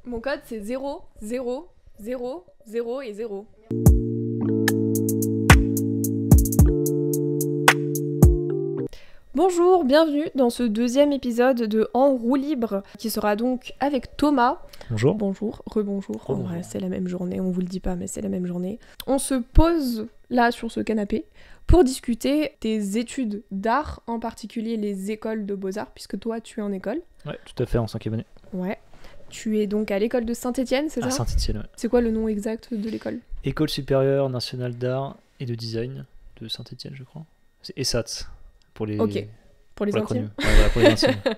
Mon code c'est 0, 0, 0, 0 et 0. Bonjour, bienvenue dans ce deuxième épisode de En roue libre, qui sera donc avec Thomas. Bonjour. Bonjour, rebonjour. En Rebonjour. vrai, c'est la même journée, on vous le dit pas, mais c'est la même journée. On se pose là sur ce canapé pour discuter des études d'art, en particulier les écoles de beaux-arts, puisque toi tu es en école. Ouais, tout à fait, en 5e année. Ouais. Tu es donc à l'école de Saint-Étienne, c'est ça? À Saint-Étienne, ouais. C'est quoi le nom exact de l'école? École supérieure nationale d'art et de design de Saint-Étienne, je crois. C'est ESAT pour les. Ok. Pour les pour intimes. l'acronyme. Ouais, voilà, pour les intimes.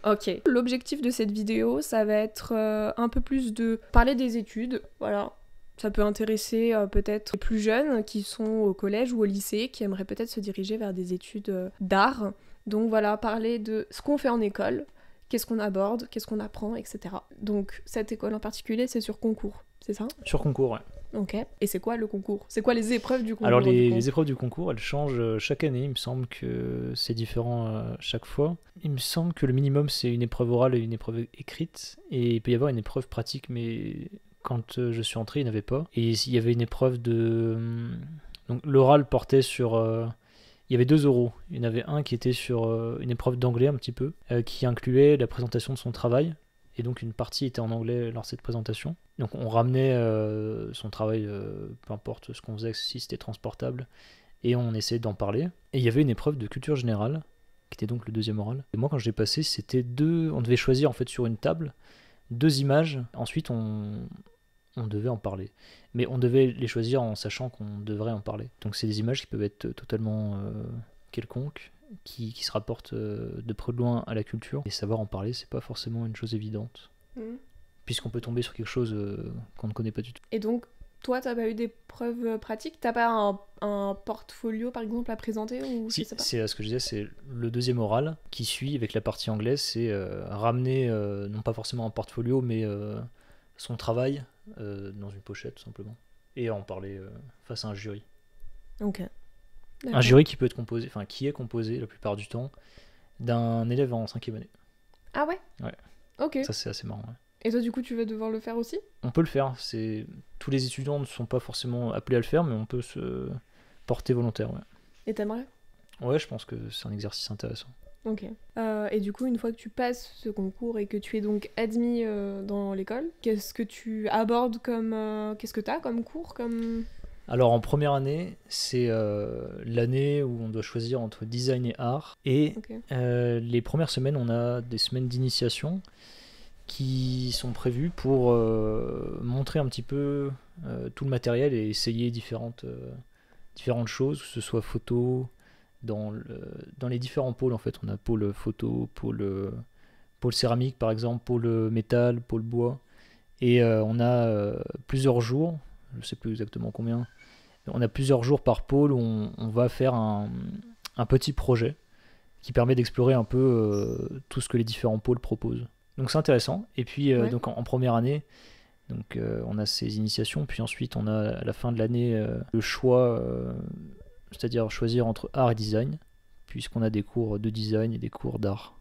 Ok. L'objectif de cette vidéo, ça va être un peu plus de parler des études. Voilà. Ça peut intéresser peut-être les plus jeunes qui sont au collège ou au lycée, qui aimeraient peut-être se diriger vers des études d'art. Donc voilà, parler de ce qu'on fait en école, qu'est-ce qu'on aborde, qu'est-ce qu'on apprend, etc. Donc cette école en particulier, c'est sur concours, c'est ça? Sur concours, ouais. Ok. Et c'est quoi le concours? C'est quoi les épreuves du concours? Alors, du coup les épreuves du concours, elles changent chaque année. Il me semble que c'est différent chaque fois. Il me semble que le minimum, c'est une épreuve orale et une épreuve écrite. Et il peut y avoir une épreuve pratique, mais quand je suis entré, il n'y en avait pas. Et il y avait une épreuve de. Donc, l'oral portait sur. Il y avait 2 oraux. Il y en avait un qui était sur une épreuve d'anglais un petit peu, qui incluait la présentation de son travail. Et donc une partie était en anglais lors de cette présentation. Donc on ramenait son travail, peu importe ce qu'on faisait, si c'était transportable, et on essayait d'en parler. Et il y avait une épreuve de culture générale, qui était donc le deuxième oral. Et moi quand je l'ai passé, c'était on devait choisir en fait sur une table 2 images. Ensuite on devait en parler. Mais on devait les choisir en sachant qu'on devrait en parler. Donc c'est des images qui peuvent être totalement quelconques, qui se rapportent de près ou de loin à la culture. Et savoir en parler, c'est pas forcément une chose évidente. Puisqu'on peut tomber sur quelque chose qu'on ne connaît pas du tout. Et donc, toi, t'as pas eu des preuves pratiques? T'as pas un portfolio, par exemple, à présenter ou Si, je sais pas. c'est ce que je disais, c'est le deuxième oral qui suit avec la partie anglaise, c'est ramener, non pas forcément un portfolio, mais son travail dans une pochette, tout simplement. Et en parler face à un jury. Ok. D'accord. Un jury qui peut être composé, enfin qui est composé la plupart du temps, d'un élève en 5e année. Ah ouais? Ouais. Ok. Ça, c'est assez marrant. Ouais. Et toi, du coup, tu vas devoir le faire aussi? On peut le faire. Tous les étudiants ne sont pas forcément appelés à le faire, mais on peut se porter volontaire. Ouais, Et t'aimerais? ouais, je pense que c'est un exercice intéressant. Ok. Et du coup, une fois que tu passes ce concours et que tu es donc admis dans l'école, qu'est-ce que tu abordes comme... qu'est-ce que t'as comme cours comme... Alors en première année, c'est l'année où on doit choisir entre design et art. Et Ok. les premières semaines, on a des semaines d'initiation qui sont prévues pour montrer un petit peu tout le matériel et essayer différentes choses, que ce soit photo, dans les différents pôles en fait. On a pôle photo, pôle céramique par exemple, pôle métal, pôle bois. Et on a plusieurs jours, je ne sais plus exactement combien, on a plusieurs jours par pôle où on va faire un petit projet qui permet d'explorer un peu tout ce que les différents pôles proposent. Donc c'est intéressant. Et puis Ouais. donc en première année, donc, on a ces initiations, puis ensuite on a à la fin de l'année le choix, c'est-à-dire choisir entre art et design, puisqu'on a des cours de design et des cours d'art.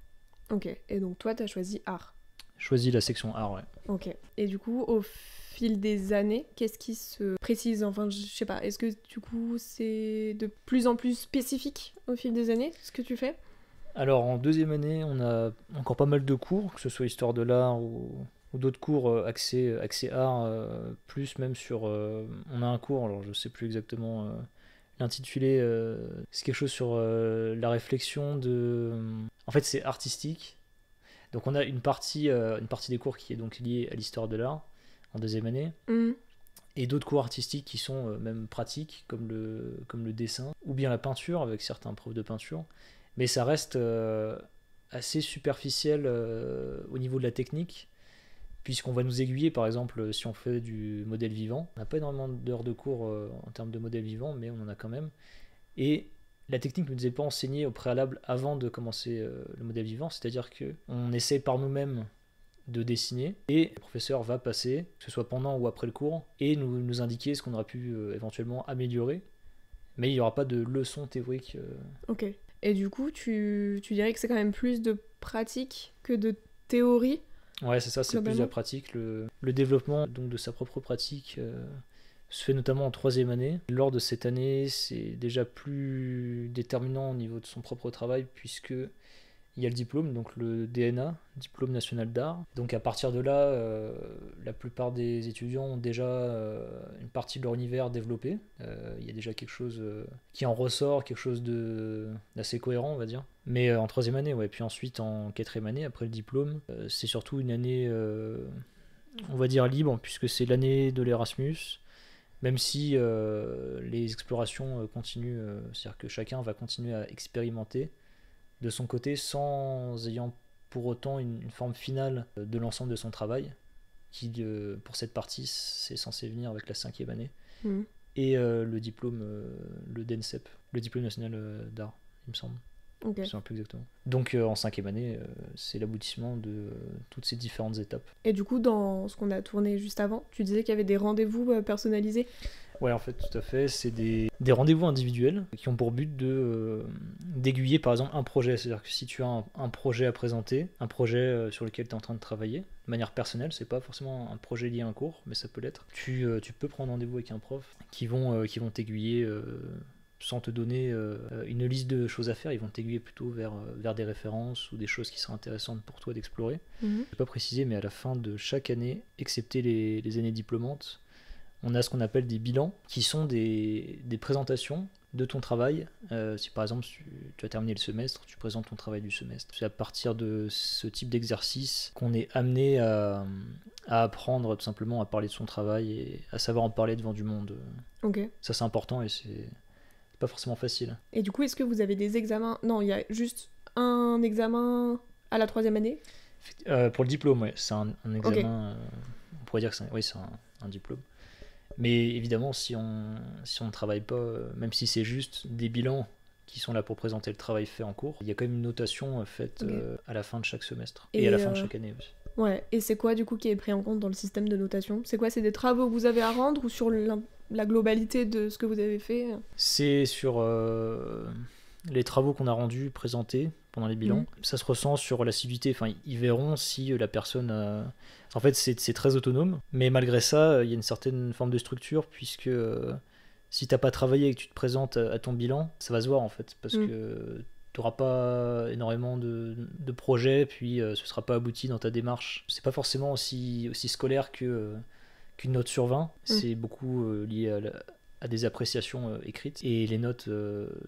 Ok. Et donc, toi, t'as choisi art. Choisis la section art, ouais. Ok. Et du coup, au fil des années, qu'est-ce qui se précise? Enfin, je sais pas. Est-ce que du coup, c'est de plus en plus spécifique au fil des années, ce que tu fais? Alors en deuxième année, on a encore pas mal de cours, que ce soit histoire de l'art ou d'autres cours axés art, plus même sur... on a un cours, alors je sais plus exactement l'intitulé, c'est quelque chose sur la réflexion de... En fait c'est artistique, donc on a une partie des cours qui est donc liée à l'histoire de l'art en deuxième année, et d'autres cours artistiques qui sont même pratiques, comme le dessin, ou bien la peinture, avec certains profs de peinture. Mais ça reste assez superficiel au niveau de la technique, puisqu'on va nous aiguiller, par exemple, si on fait du modèle vivant. On n'a pas énormément d'heures de cours en termes de modèle vivant, mais on en a quand même. Et la technique ne nous est pas enseignée au préalable avant de commencer le modèle vivant, c'est-à-dire qu'on essaie par nous-mêmes de dessiner, et le professeur va passer, que ce soit pendant ou après le cours, et nous indiquer ce qu'on aurait pu éventuellement améliorer, mais il n'y aura pas de leçon théorique. Ok. Et du coup, tu dirais que c'est quand même plus de pratique que de théorie Ouais, c'est ça, c'est plus de la pratique. Le développement donc, de sa propre pratique se fait notamment en troisième année. Lors de cette année, c'est déjà plus déterminant au niveau de son propre travail, puisque il y a le diplôme, donc le DNA, Diplôme National d'Art. Donc à partir de là, la plupart des étudiants ont déjà une partie de leur univers développé. Il y a déjà quelque chose qui en ressort, quelque chose d'assez cohérent, on va dire. Mais en troisième année, ouais. Puis ensuite, en quatrième année, après le diplôme, c'est surtout une année, on va dire, libre, puisque c'est l'année de l'Erasmus. Même si les explorations continuent, c'est-à-dire que chacun va continuer à expérimenter de son côté sans ayant pour autant une forme finale de l'ensemble de son travail, qui pour cette partie c'est censé venir avec la cinquième année, et le diplôme, le DNSEP, le diplôme national d'art, il me semble. Okay. C'est un peu exactement. Donc en cinquième année, c'est l'aboutissement de toutes ces différentes étapes. Et du coup, dans ce qu'on a tourné juste avant, tu disais qu'il y avait des rendez-vous personnalisés. Ouais, en fait, tout à fait. C'est des rendez-vous individuels qui ont pour but d'aiguiller, par exemple, un projet. C'est-à-dire que si tu as un projet à présenter, un projet sur lequel tu es en train de travailler, de manière personnelle, c'est pas forcément un projet lié à un cours, mais ça peut l'être. Tu peux prendre rendez-vous avec un prof qui vont t'aiguiller sans te donner une liste de choses à faire. Ils vont t'aiguiller plutôt vers des références ou des choses qui seraient intéressantes pour toi d'explorer. Je ne vais pas préciser, mais à la fin de chaque année, excepté les années diplômantes, on a ce qu'on appelle des bilans, qui sont des présentations de ton travail. Si par exemple tu as terminé le semestre, tu présentes ton travail du semestre. C'est à partir de ce type d'exercice qu'on est amené à apprendre tout simplement à parler de son travail et à savoir en parler devant du monde. Okay. Ça c'est important et c'est pas forcément facile. Et du coup, est-ce que vous avez des examens ? Non, il y a juste un examen à la troisième année ? Pour le diplôme, ouais, c'est un examen. Okay. On pourrait dire que c'est un diplôme. Mais évidemment, si on ne travaille pas, même si c'est juste des bilans qui sont là pour présenter le travail fait en cours, il y a quand même une notation faite à la fin de chaque semestre et à la fin de chaque année aussi. Ouais, et c'est quoi du coup qui est pris en compte dans le système de notation ? C'est quoi ? C'est des travaux que vous avez à rendre ou sur la globalité de ce que vous avez fait ? C'est sur les travaux qu'on a rendus, présentés pendant les bilans. Ça se ressent sur l'assiduité. Enfin, ils verront si la personne... En fait, c'est très autonome, mais malgré ça, il y a une certaine forme de structure, puisque si t'as pas travaillé et que tu te présentes à ton bilan, ça va se voir en fait, parce que tu n'auras pas énormément de projets, puis ce sera pas abouti dans ta démarche. C'est pas forcément aussi scolaire qu'une note sur 20, c'est beaucoup lié à des appréciations écrites, et les notes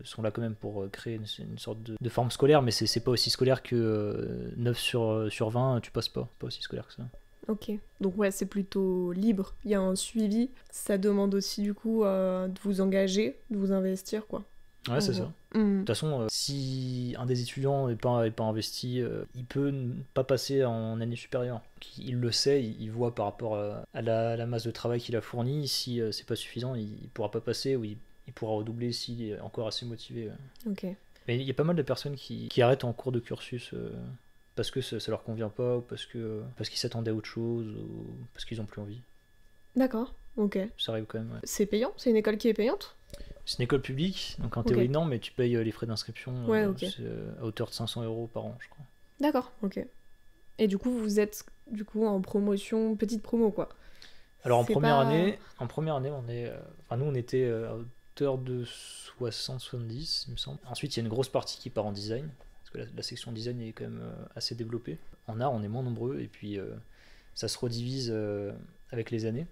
sont là quand même pour créer une sorte de forme scolaire, mais c'est pas aussi scolaire que 9 sur 20, tu passes pas. C'est pas aussi scolaire que ça. Ok, donc ouais, c'est plutôt libre, il y a un suivi, ça demande aussi du coup de vous engager, de vous investir quoi. Ouais, c'est ça. De toute façon, si un des étudiants n'est pas investi, il peut pas passer en année supérieure. Il le sait, il voit par rapport à la masse de travail qu'il a fourni, si c'est pas suffisant, il pourra pas passer, ou il pourra redoubler s'il est encore assez motivé. Ok. Mais il y a pas mal de personnes qui arrêtent en cours de cursus parce que ça leur convient pas, ou parce qu'ils s'attendaient à autre chose, ou parce qu'ils ont plus envie. D'accord, ok. Ça arrive quand même, ouais. C'est payant ? C'est une école qui est payante ? C'est une école publique, donc en théorie non, mais tu payes les frais d'inscription c'est à hauteur de 500 € par an, je crois. D'accord, ok. Et du coup, vous êtes en promotion, petite promo quoi. Alors en première année, on est, nous on était à hauteur de 60-70, il me semble. Ensuite, il y a une grosse partie qui part en design, parce que la section design est quand même assez développée. En art, on est moins nombreux, et puis ça se redivise avec les années,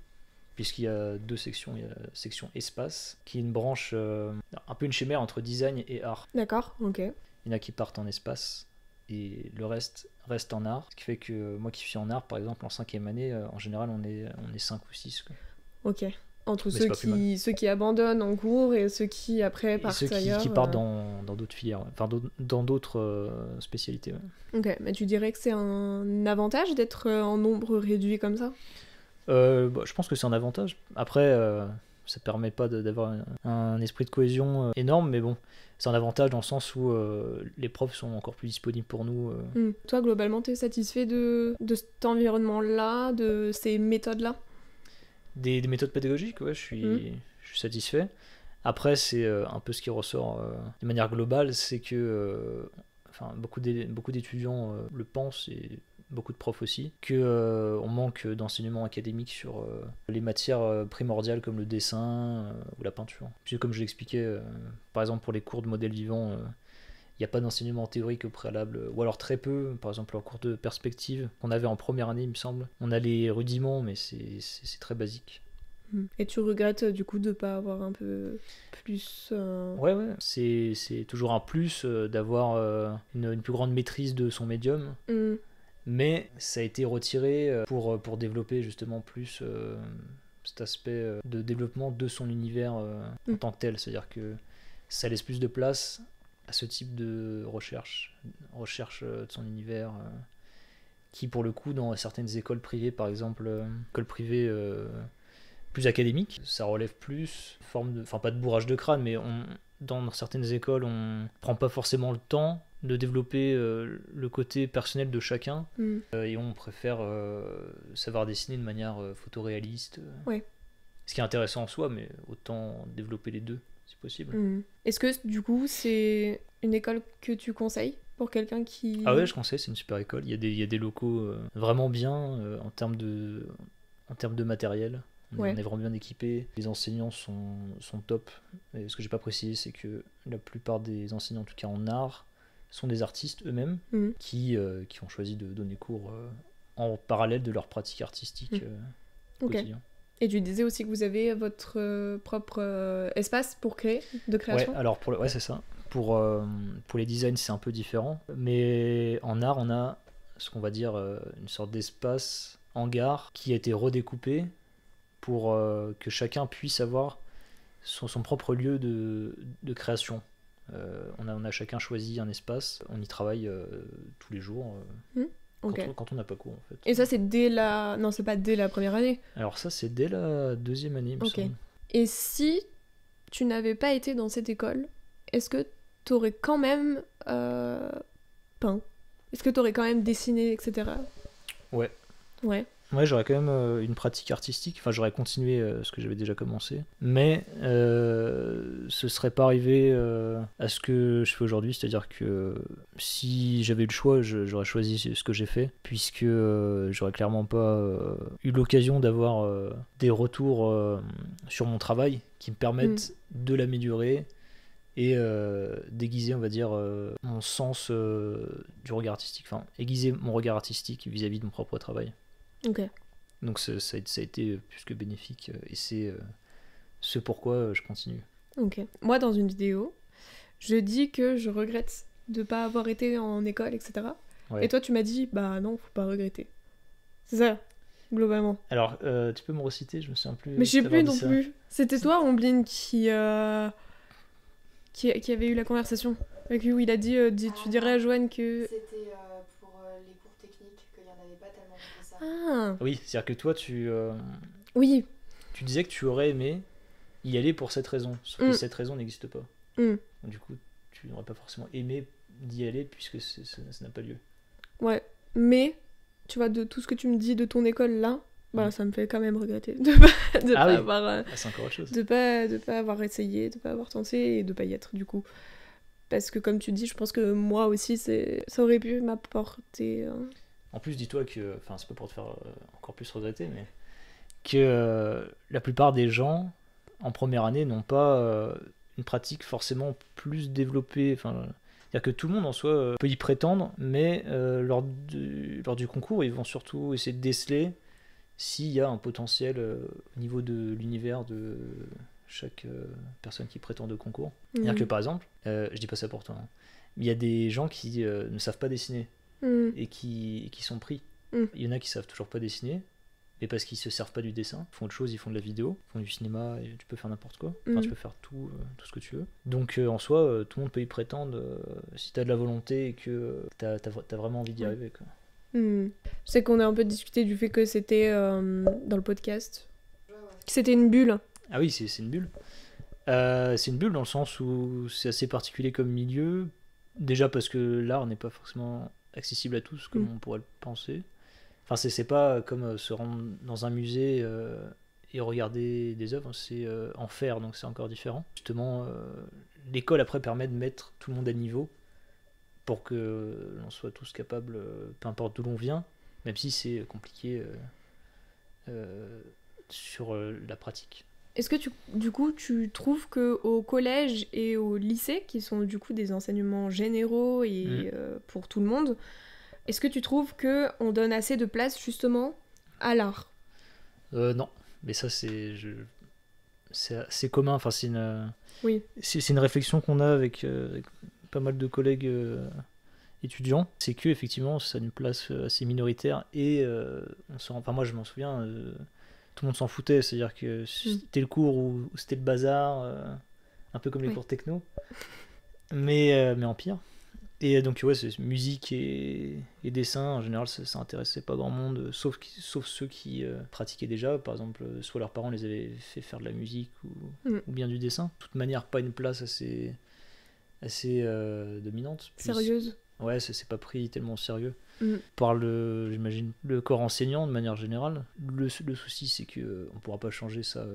puisqu'il y a deux sections. Il y a la section espace, qui est une branche, un peu une chimère entre design et art. D'accord, ok. Il y en a qui partent en espace, et le reste en art. Ce qui fait que moi qui suis en art, par exemple, en cinquième année, en général, on est 5 ou 6. Quoi. Ok. Entre ceux qui abandonnent en cours et ceux qui après partent ailleurs. Ceux qui partent dans d'autres filières, enfin dans d'autres spécialités. Ouais. Ok, mais tu dirais que c'est un avantage d'être en nombre réduit comme ça ? Je pense que c'est un avantage. Après, ça permet pas d'avoir un esprit de cohésion énorme, mais bon, c'est un avantage dans le sens où les profs sont encore plus disponibles pour nous. Toi, globalement, t'es satisfait de cet environnement-là, de ces méthodes-là ? Des méthodes pédagogiques, ouais, je suis satisfait. Après, c'est un peu ce qui ressort de manière globale, c'est que beaucoup d'étudiants le pensent, et beaucoup de profs aussi, que on manque d'enseignement académique sur les matières primordiales comme le dessin ou la peinture. Puis comme je l'expliquais, par exemple pour les cours de modèle vivant, il n'y a pas d'enseignement théorique au préalable, ou alors très peu, par exemple en cours de perspective, qu'on avait en première année il me semble. On a les rudiments, mais c'est très basique. Et tu regrettes du coup de pas avoir un peu plus... Ouais, c'est toujours un plus d'avoir une plus grande maîtrise de son médium, mais ça a été retiré pour développer justement plus cet aspect de développement de son univers en tant que tel, c'est-à-dire que ça laisse plus de place à ce type de recherche de son univers, qui pour le coup dans certaines écoles privées, par exemple écoles privées plus académiques, ça relève plus pas de bourrage de crâne, mais dans certaines écoles on prend pas forcément le temps de développer le côté personnel de chacun, et on préfère savoir dessiner de manière photoréaliste, ce qui est intéressant en soi, mais autant développer les deux si possible. Est-ce que du coup c'est une école que tu conseilles pour quelqu'un qui... Ah ouais, je conseille, c'est une super école, il y a des locaux vraiment bien en termes de matériel. On est vraiment bien équipé, les enseignants sont top. Et ce que j'ai pas précisé, c'est que la plupart des enseignants, en tout cas en art, sont des artistes eux-mêmes qui ont choisi de donner cours en parallèle de leur pratique artistique quotidien. Et tu disais aussi que vous avez votre propre espace pour de création. Ouais, alors c'est ça. Pour les designs, c'est un peu différent. Mais en art, on a ce qu'on va dire une sorte d'espace hangar qui a été redécoupé pour que chacun puisse avoir son propre lieu de création. On a chacun choisi un espace, on y travaille tous les jours quand on n'a pas cours en fait. Et ça c'est Non, c'est pas dès la première année. Alors ça c'est dès la deuxième année, il me semble. Et si tu n'avais pas été dans cette école, est-ce que tu aurais quand même peint? Est-ce que tu aurais quand même dessiné, etc. Ouais. Ouais, j'aurais quand même une pratique artistique, enfin j'aurais continué ce que j'avais déjà commencé, mais ce serait pas arrivé à ce que je fais aujourd'hui, c'est-à-dire que si j'avais eu le choix, j'aurais choisi ce que j'ai fait, puisque j'aurais clairement pas eu l'occasion d'avoir des retours sur mon travail qui me permettent de l'améliorer et déguiser, on va dire, mon sens du regard artistique, enfin aiguiser mon regard artistique vis-à-vis de mon propre travail. Donc ça a été plus que bénéfique et c'est ce pourquoi je continue. Moi dans une vidéo, je dis que je regrette de pas avoir été en école, etc. Et toi tu m'as dit bah non, faut pas regretter. C'est ça, globalement. Alors tu peux me reciter, je me souviens plus. Mais je sais plus non plus. C'était toi, Omblin, qui avait eu la conversation avec lui où il a dit tu dirais à Joanne que... C'était pour les cours techniques, qu'il n'y en avait pas tellement que ça. Ah. Oui, c'est-à-dire que toi tu disais que tu aurais aimé y aller pour cette raison, sauf que cette raison n'existe pas. Donc, du coup, tu n'aurais pas forcément aimé d'y aller puisque ça n'a pas lieu. Ouais, mais tu vois, de tout ce que tu me dis de ton école là, bah ça me fait quand même regretter de pas avoir c'est encore autre chose. de pas avoir essayé, de pas avoir tenté et de pas y être du coup. Parce que comme tu dis, je pense que moi aussi ça aurait pu m'apporter En plus, dis-toi que, enfin c'est pas pour te faire encore plus regretter, mais que la plupart des gens en première année n'ont pas une pratique forcément plus développée, c'est-à-dire que tout le monde en soi peut y prétendre, mais lors du concours, ils vont surtout essayer de déceler s'il y a un potentiel au niveau de l'univers de chaque personne qui prétend de concours. C'est-à-dire que par exemple, je dis pas ça pour toi, hein, il y a des gens qui ne savent pas dessiner et qui sont pris. Il y en a qui savent toujours pas dessiner, mais parce qu'ils se servent pas du dessin, ils font autre chose, ils font de la vidéo, ils font du cinéma, et tu peux faire n'importe quoi, tu peux faire tout ce que tu veux. Donc en soi, tout le monde peut y prétendre si t'as de la volonté et que t'as vraiment envie d'y arriver, quoi. Je sais qu'on a un peu discuté du fait que c'était dans le podcast, que c'était une bulle. Ah oui, c'est une bulle. C'est une bulle dans le sens où c'est assez particulier comme milieu, déjà parce que l'art n'est pas forcément accessible à tous comme on pourrait le penser. Enfin, c'est pas comme se rendre dans un musée et regarder des œuvres, c'est en faire, donc c'est encore différent. Justement, l'école après permet de mettre tout le monde à niveau pour que l'on soit tous capables, peu importe d'où l'on vient, même si c'est compliqué sur la pratique. Est-ce que du coup, tu trouves qu'au collège et au lycée, qui sont du coup des enseignements généraux et pour tout le monde, est-ce que tu trouves qu'on donne assez de place justement à l'art ? Non, mais ça c'est assez commun. Enfin, Oui. c'est une réflexion qu'on a avec pas mal de collègues étudiants. C'est que effectivement, ça a une place assez minoritaire et enfin moi je m'en souviens. Tout le monde s'en foutait, c'est-à-dire que c'était le cours où c'était le bazar, un peu comme les cours techno, mais en pire. Et donc ouais, c'est musique et dessin, en général ça intéressait pas grand monde, sauf ceux qui pratiquaient déjà, par exemple, soit leurs parents les avaient fait faire de la musique ou bien du dessin. De toute manière, pas une place assez dominante. Sérieuse. Ouais, c'est pas pris tellement au sérieux. Par j'imagine, le corps enseignant de manière générale. Le souci, c'est qu'on pourra pas changer ça.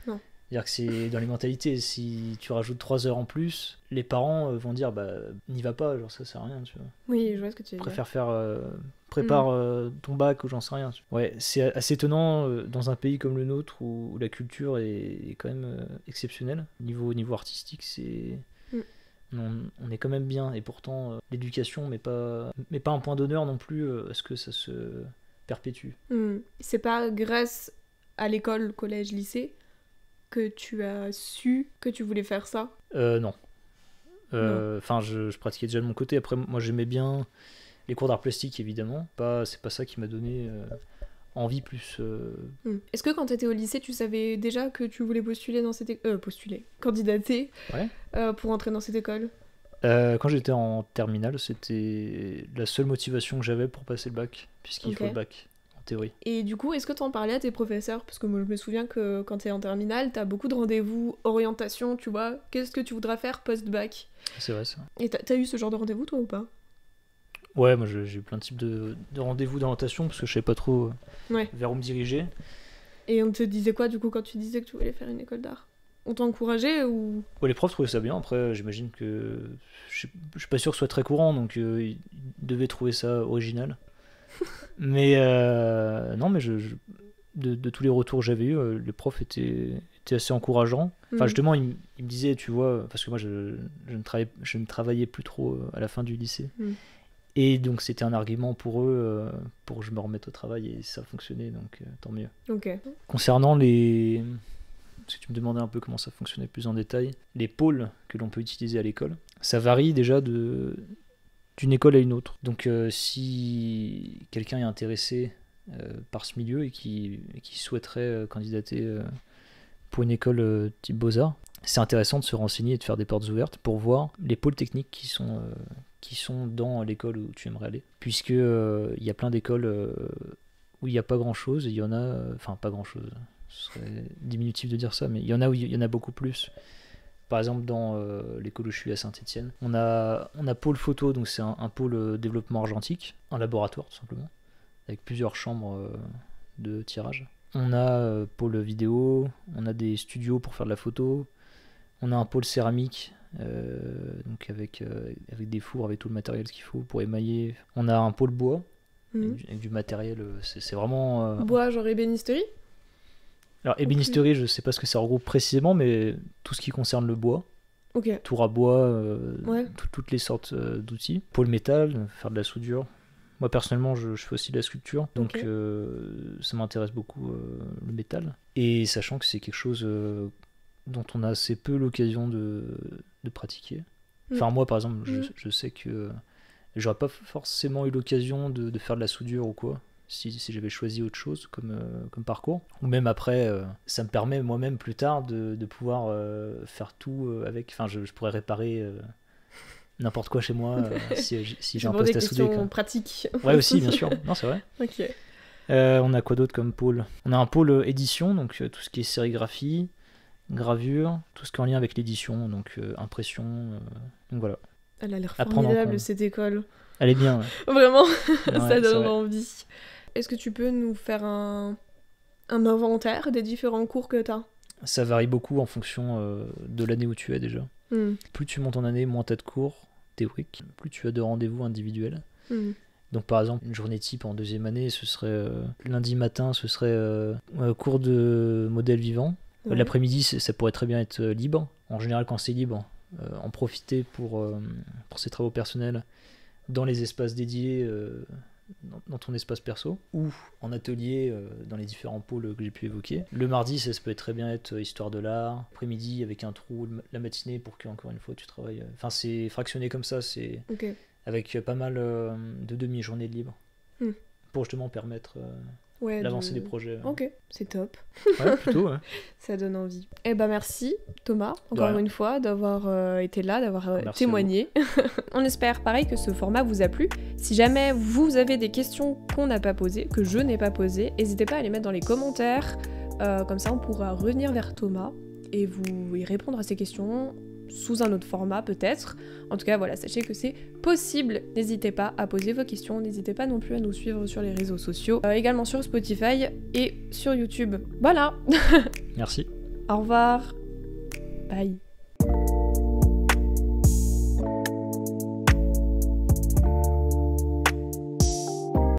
Non. C'est-à-dire que c'est dans les mentalités. Si tu rajoutes 3 heures en plus, les parents vont dire n'y va pas, genre ça sert à rien, tu vois. Oui, je vois ce que tu veux dire. Préfère prépare ton bac ou j'en sais rien. Ouais, c'est assez étonnant dans un pays comme le nôtre où la culture est quand même exceptionnelle. Niveau artistique, c'est. On est quand même bien, et pourtant l'éducation mais pas un point d'honneur non plus à ce que ça se perpétue. C'est pas grâce à l'école, collège, lycée que tu as su que tu voulais faire ça ? Non. Enfin, je pratiquais déjà de mon côté. Après, moi j'aimais bien les cours d'art plastique évidemment. C'est pas ça qui m'a donné envie plus. Est-ce que quand tu étais au lycée, tu savais déjà que tu voulais postuler dans cette candidater pour entrer dans cette école ? Quand j'étais en terminale, c'était la seule motivation que j'avais pour passer le bac, puisqu'il faut le bac, en théorie. Et du coup, est-ce que tu en parlais à tes professeurs ? Parce que moi, je me souviens que quand tu es en terminale, tu as beaucoup de rendez-vous orientation, tu vois. Qu'est-ce que tu voudras faire post-bac ? C'est vrai, ça. Et t'as eu ce genre de rendez-vous, toi, ou pas ? Ouais, moi j'ai eu plein de types de rendez-vous d'orientation parce que je savais pas trop vers où me diriger. Et on te disait quoi du coup quand tu disais que tu voulais faire une école d'art ? On t'encourageait ou... Ouais, les profs trouvaient ça bien, après j'imagine que je suis pas sûr que ce soit très courant, donc ils devaient trouver ça original. Mais non, mais de tous les retours que j'avais eu, les profs étaient assez encourageants. Enfin justement ils me disaient, tu vois, parce que moi je ne travaillais plus trop à la fin du lycée. Et donc c'était un argument pour eux, pour que je me remette au travail, et ça fonctionnait, donc tant mieux. Concernant parce que tu me demandais un peu comment ça fonctionnait plus en détail, les pôles que l'on peut utiliser à l'école, ça varie déjà d'une école à une autre. Donc si quelqu'un est intéressé par ce milieu et qui souhaiterait candidater pour une école type Beaux-Arts, c'est intéressant de se renseigner et de faire des portes ouvertes pour voir les pôles techniques qui sont dans l'école où tu aimerais aller. Puisque il y a plein d'écoles où il n'y a pas grand-chose, et il y en a... Enfin, pas grand-chose, ce serait diminutif de dire ça, mais il y en a où il y en a beaucoup plus. Par exemple, dans l'école où je suis à Saint-Étienne, on a pôle photo, donc c'est un pôle développement argentique, un laboratoire tout simplement, avec plusieurs chambres de tirage. On a pôle vidéo, on a des studios pour faire de la photo, on a un pôle céramique, donc avec des fours, avec tout le matériel qu'il faut pour émailler. On a un pôle bois, avec du matériel, c'est vraiment... Bois, genre ébénisterie ? Alors ébénisterie, je sais pas ce que ça regroupe précisément, mais tout ce qui concerne le bois. Tour à bois, toutes les sortes d'outils. Pôle métal, faire de la soudure. Moi personnellement je fais aussi de la sculpture, donc ça m'intéresse beaucoup le métal. Et sachant que c'est quelque chose dont on a assez peu l'occasion de pratiquer. Enfin moi par exemple, je sais que j'aurais pas forcément eu l'occasion de faire de la soudure ou quoi, si j'avais choisi autre chose comme parcours. Ou même après, ça me permet moi-même plus tard de pouvoir faire tout avec. Enfin je pourrais réparer... n'importe quoi chez moi si j'ai un poste à souder. Pour des questions pratiques. Ouais, aussi, bien sûr. Non, c'est vrai. On a quoi d'autre comme pôle ? On a un pôle édition, donc tout ce qui est sérigraphie, gravure, tout ce qui est en lien avec l'édition, donc impression. Donc voilà. Elle a l'air formidable, cette école. Elle est bien, ouais. Vraiment, ça donne envie. Est-ce que tu peux nous faire un inventaire des différents cours que tu as ? Ça varie beaucoup en fonction de l'année où tu es déjà. Plus tu montes en année, moins tu as de cours théoriques, plus tu as de rendez-vous individuels. Donc par exemple, une journée type en deuxième année, ce serait lundi matin, ce serait cours de modèle vivant. Ouais. L'après-midi, ça pourrait très bien être libre. En général, quand c'est libre, en profiter pour ses travaux personnels dans les espaces dédiés, dans ton espace perso, ou en atelier dans les différents pôles que j'ai pu évoquer. Le mardi, ça peut très bien être histoire de l'art. Après-midi, avec un trou, la matinée, pour que, encore une fois, tu travailles. Enfin, c'est fractionné comme ça, c'est Ok. avec pas mal de demi-journées de libre. Pour justement permettre Ouais, l'avancée des projets. Ok, c'est top. Ouais, plutôt, ouais. Ça donne envie. Eh ben merci Thomas, encore rien. une fois, d'avoir été là, d'avoir Merci témoigné. On espère pareil que ce format vous a plu. Si jamais vous avez des questions qu'on n'a pas posées, que je n'ai pas posées, n'hésitez pas à les mettre dans les commentaires. Comme ça on pourra revenir vers Thomas et vous y répondre à ces questions sous un autre format peut-être. En tout cas voilà, sachez que c'est possible. N'hésitez pas à poser vos questions, n'hésitez pas non plus à nous suivre sur les réseaux sociaux, également sur Spotify et sur YouTube. Voilà. Merci. Au revoir. Bye.